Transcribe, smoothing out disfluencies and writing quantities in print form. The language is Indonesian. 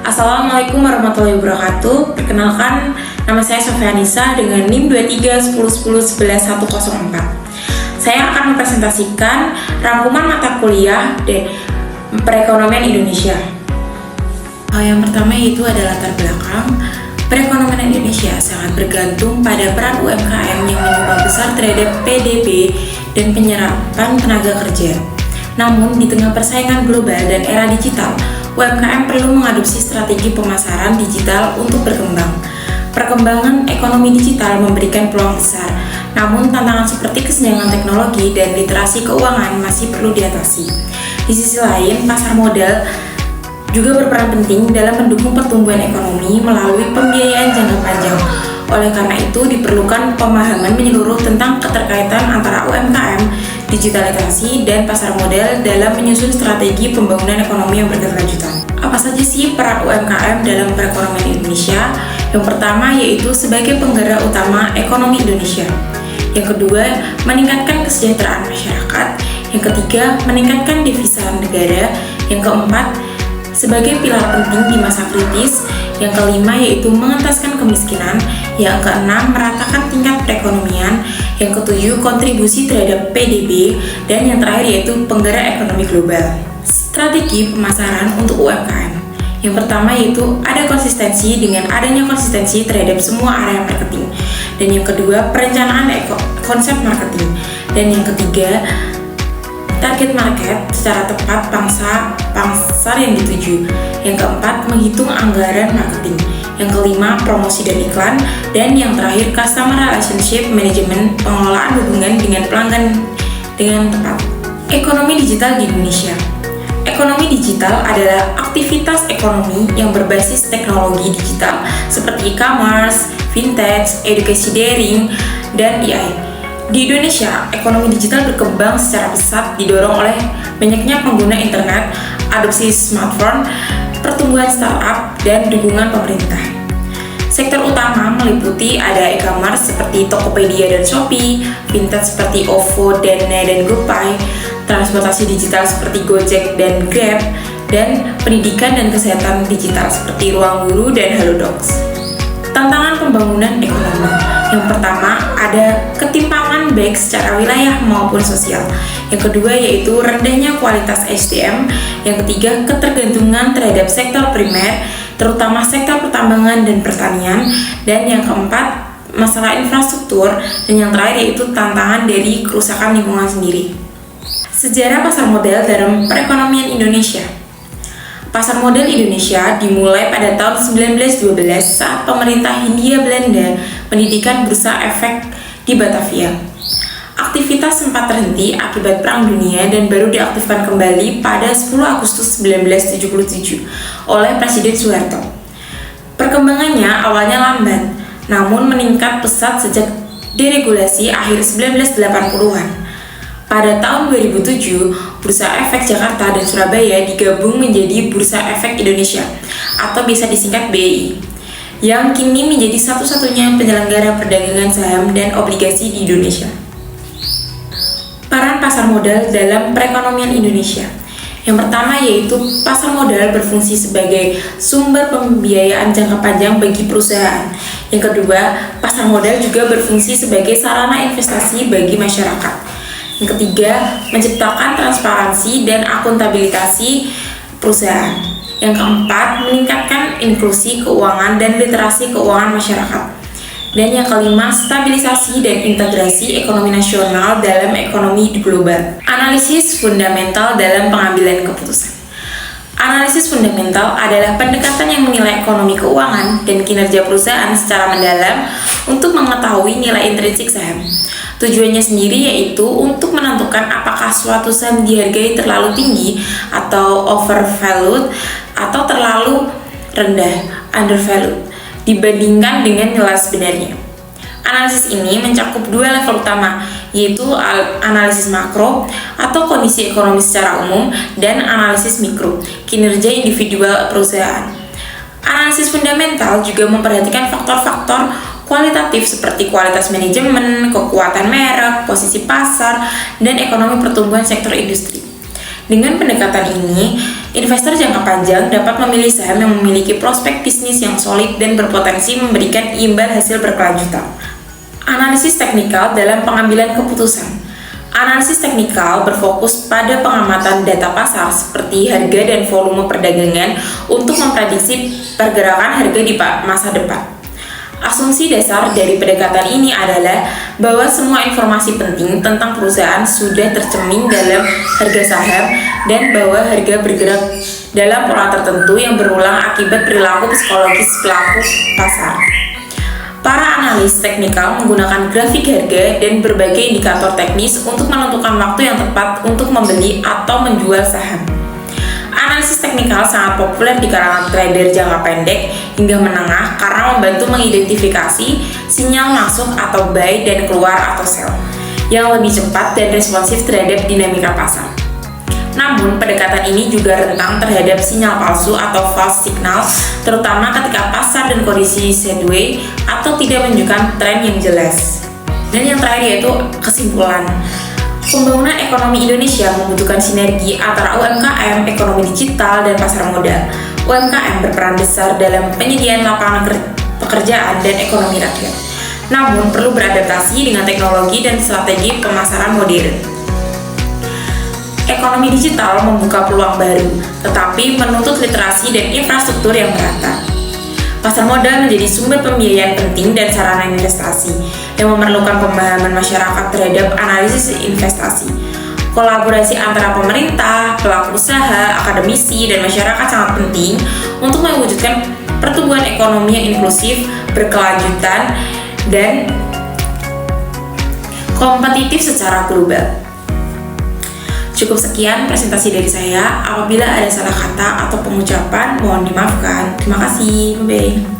Assalamualaikum warahmatullahi wabarakatuh. Perkenalkan, nama saya Sofia Nisa dengan NIM 2310111104. Saya akan mempresentasikan rangkuman mata kuliah perekonomian Indonesia. Yang pertama yaitu adalah latar belakang. Perekonomian Indonesia sangat bergantung pada peran UMKM yang menyumbang besar terhadap PDB dan penyerapan tenaga kerja. Namun, di tengah persaingan global dan era digital, UMKM perlu mengadopsi strategi pemasaran digital untuk berkembang. Perkembangan ekonomi digital memberikan peluang besar, namun tantangan seperti kesenjangan teknologi dan literasi keuangan masih perlu diatasi. Di sisi lain, pasar modal juga berperan penting dalam mendukung pertumbuhan ekonomi melalui pembiayaan jangka panjang. Oleh karena itu, diperlukan pemahaman menyeluruh tentang keterkaitan antara UMKM, digitalisasi, dan pasar modal dalam menyusun strategi pembangunan ekonomi yang berkelanjutan. Apa saja sih peran UMKM dalam perekonomian Indonesia? Yang pertama yaitu sebagai penggerak utama ekonomi Indonesia. Yang kedua, meningkatkan kesejahteraan masyarakat. Yang ketiga, meningkatkan devisa negara. Yang keempat, sebagai pilar penting di masa kritis. Yang kelima yaitu mengentaskan kemiskinan. Yang keenam, meratakan tingkat perekonomian. Yang ketujuh, kontribusi terhadap PDB. Dan yang terakhir yaitu penggerak ekonomi global. Strategi pemasaran untuk UMKM. Yang pertama yaitu ada konsistensi dengan adanya konsistensi terhadap semua area marketing. Dan yang kedua, perencanaan konsep marketing. Dan yang ketiga, target market secara tepat pasar yang dituju. Yang keempat, menghitung anggaran marketing. Yang kelima, promosi dan iklan. Dan yang terakhir, customer relationship management, pengelolaan hubungan dengan pelanggan dengan tepat. Ekonomi digital di Indonesia. Ekonomi digital adalah aktivitas ekonomi yang berbasis teknologi digital seperti e-commerce, fintech, edukasi daring, dan AI. Di Indonesia, ekonomi digital berkembang secara pesat didorong oleh banyaknya pengguna internet, adopsi smartphone, pertumbuhan startup, dan dukungan pemerintah. Sektor utama meliputi ada e-commerce seperti Tokopedia dan Shopee, fintech seperti OVO, Dana, dan GoPay, transportasi digital seperti Gojek dan Grab, dan pendidikan dan kesehatan digital seperti Ruang Guru dan Halodocs. Tantangan pembangunan ekonomi. Yang pertama, ada ketimpangan baik secara wilayah maupun sosial. Yang kedua yaitu rendahnya kualitas SDM. Yang ketiga, ketergantungan terhadap sektor primer, terutama sektor pertambangan dan pertanian. Dan yang keempat, masalah infrastruktur. Dan yang terakhir yaitu tantangan dari kerusakan lingkungan sendiri. Sejarah pasar modal dalam perekonomian Indonesia. Pasar modal Indonesia dimulai pada tahun 1912 saat pemerintah Hindia Belanda mendirikan Bursa Efek di Batavia. Aktivitas sempat terhenti akibat Perang Dunia dan baru diaktifkan kembali pada 10 Agustus 1977 oleh Presiden Soeharto. Perkembangannya awalnya lambat, namun meningkat pesat sejak deregulasi akhir 1980-an. Pada tahun 2007, Bursa Efek Jakarta dan Surabaya digabung menjadi Bursa Efek Indonesia atau bisa disingkat BEI, yang kini menjadi satu-satunya penyelenggara perdagangan saham dan obligasi di Indonesia. Peran pasar modal dalam perekonomian Indonesia. Yang pertama yaitu pasar modal berfungsi sebagai sumber pembiayaan jangka panjang bagi perusahaan. Yang kedua, pasar modal juga berfungsi sebagai sarana investasi bagi masyarakat. Yang ketiga, menciptakan transparansi dan akuntabilitas perusahaan. Yang keempat, meningkatkan inklusi keuangan dan literasi keuangan masyarakat. Dan yang kelima, stabilisasi dan integrasi ekonomi nasional dalam ekonomi global. Analisis fundamental dalam pengambilan keputusan. Analisis fundamental adalah pendekatan yang menilai ekonomi keuangan dan kinerja perusahaan secara mendalam untuk mengetahui nilai intrinsik saham. Tujuannya sendiri yaitu untuk menentukan apakah suatu saham dihargai terlalu tinggi atau overvalued atau terlalu rendah undervalued dibandingkan dengan nilai sebenarnya. Analisis ini mencakup dua level utama, yaitu analisis makro atau kondisi ekonomi secara umum dan analisis mikro, kinerja individual perusahaan. Analisis fundamental juga memperhatikan faktor-faktor kualitatif seperti kualitas manajemen, kekuatan merek, posisi pasar, dan ekonomi pertumbuhan sektor industri. Dengan pendekatan ini, investor jangka panjang dapat memilih saham yang memiliki prospek bisnis yang solid dan berpotensi memberikan imbal hasil berkelanjutan. Analisis teknikal dalam pengambilan keputusan. Analisis teknikal berfokus pada pengamatan data pasar seperti harga dan volume perdagangan untuk memprediksi pergerakan harga di masa depan. Asumsi dasar dari pendekatan ini adalah bahwa semua informasi penting tentang perusahaan sudah tercermin dalam harga saham dan bahwa harga bergerak dalam pola tertentu yang berulang akibat perilaku psikologis pelaku pasar. Para analis teknikal menggunakan grafik harga dan berbagai indikator teknis untuk menentukan waktu yang tepat untuk membeli atau menjual saham. Analisis teknikal sangat populer di kalangan trader jangka pendek hingga menengah karena membantu mengidentifikasi sinyal masuk atau buy dan keluar atau sell yang lebih cepat dan responsif terhadap dinamika pasar. Namun, pendekatan ini juga rentan terhadap sinyal palsu atau false signal, terutama ketika pasar dan kondisi sideways atau tidak menunjukkan tren yang jelas. Dan yang terakhir yaitu kesimpulan. Pembangunan ekonomi Indonesia membutuhkan sinergi antara UMKM, ekonomi digital, dan pasar modal. UMKM berperan besar dalam penyediaan lapangan pekerjaan dan ekonomi rakyat. Namun, perlu beradaptasi dengan teknologi dan strategi pemasaran modern. Ekonomi digital membuka peluang baru, tetapi menuntut literasi dan infrastruktur yang merata. Pasar modal menjadi sumber pembiayaan penting dan sarana investasi yang memerlukan pemahaman masyarakat terhadap analisis investasi. Kolaborasi antara pemerintah, pelaku usaha, akademisi, dan masyarakat sangat penting untuk mewujudkan pertumbuhan ekonomi yang inklusif, berkelanjutan, dan kompetitif secara global. Cukup sekian presentasi dari saya. Apabila ada salah kata atau pengucapan, mohon dimaafkan. Terima kasih. Bye-bye.